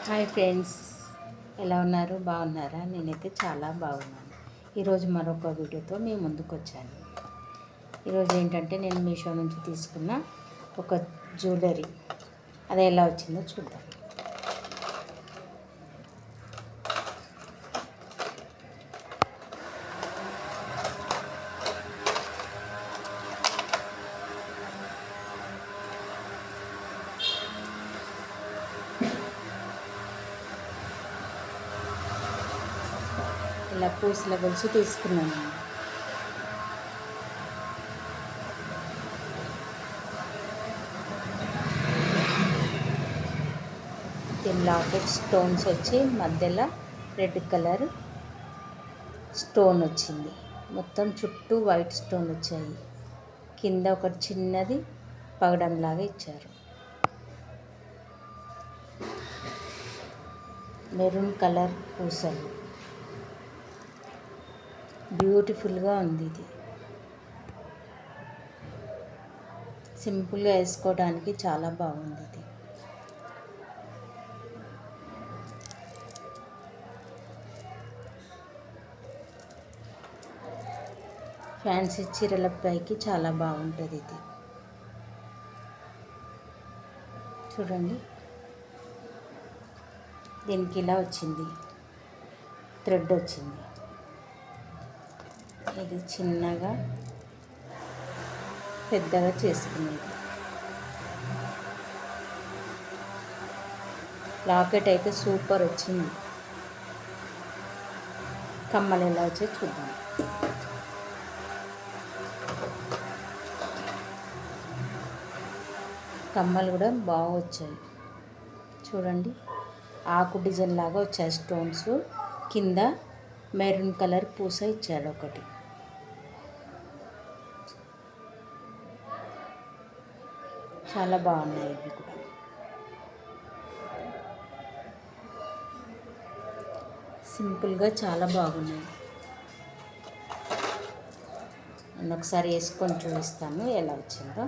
Hi friends, ఎలా ఉన్నారు? బాగున్నారా? నేనైతే చాలా బాగున్నాను. ఈరోజు మరొక వీడియోతో మీ ముందుకు వచ్చాను. ఈరోజు ఏంటంటే నేను మీషో నుంచి తీసుకున్న ఒక జ్యువెలరీ, అది ఎలా వచ్చిందో చూద్దాం. ఇలా పూసల గొలుసు తీసుకున్నాను. దీని లాకెట్ స్టోన్స్ వచ్చి మధ్యలో రెడ్ కలర్ స్టోన్ వచ్చింది. మొత్తం చుట్టూ వైట్ స్టోన్ వచ్చాయి. కింద ఒక చిన్నది పగడంలాగా ఇచ్చారు. మెరూన్ కలర్ పూసలు, బ్యూటిఫుల్గా ఉంది. ఇది సింపుల్గా వేసుకోవడానికి చాలా బాగుంది. ఇది ఫ్యాన్సీ చీరల పైకి చాలా బాగుంటుంది. ఇది చూడండి, దీనికి ఇలా వచ్చింది, థ్రెడ్ వచ్చింది. ఇది చిన్నగా పెద్దగా చేసుకునేది. లాకెట్ అయితే సూపర్ వచ్చింది. కమ్మలు ఎలా వచ్చాయో చూద్దాం. కమ్మలు కూడా బాగా వచ్చాయి. చూడండి, ఆకు డిజైన్ లాగా వచ్చాయి స్టోన్స్. కింద మెరూన్ కలర్ పూస ఇచ్చాడు ఒకటి. చాలా బాగున్నాయి. ఇవి కూడా సింపుల్గా చాలా బాగున్నాయి. నేను ఒకసారి వేసుకొని చూపిస్తాను ఎలా వచ్చిందో.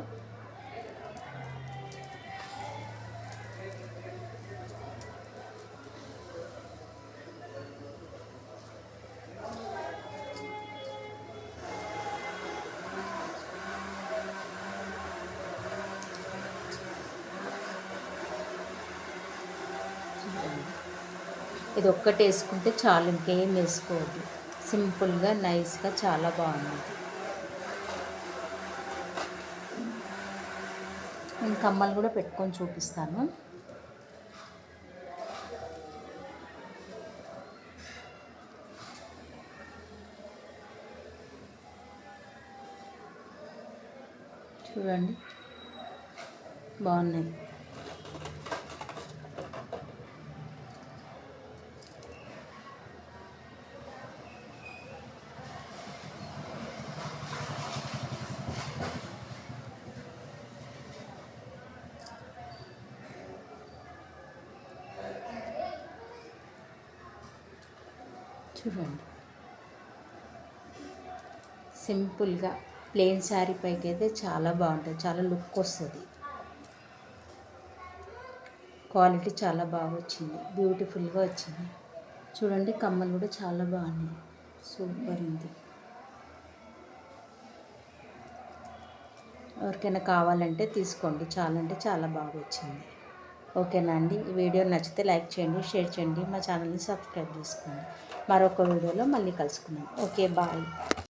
ఇది ఒక్కటి వేసుకుంటే చాలు, ఇంకేం వేసుకోవద్దు. సింపుల్గా నైస్గా చాలా బాగుంది. నేను కమ్మలు కూడా పెట్టుకొని చూపిస్తాను. చూడండి, బాగున్నాయి. చూడండి, సింపుల్గా ప్లెయిన్ శారీ పైకి అయితే చాలా బాగుంటుంది. చాలా లుక్ వస్తుంది. క్వాలిటీ చాలా బాగా వచ్చింది, బ్యూటిఫుల్గా వచ్చింది. చూడండి, కమ్మలు కూడా చాలా బాగున్నాయి. సూపర్ ఉంది. ఎవరికైనా కావాలంటే తీసుకోండి, చాలా అంటే చాలా బాగా వచ్చింది. ఓకేనా అండి? ఈ వీడియో నచ్చితే లైక్ చేయండి, షేర్ చేయండి, మా ఛానల్ని సబ్స్క్రైబ్ చేసుకోండి. మరొక వీడియోలో మళ్ళీ కలుసుకుందాం. Okay, bye.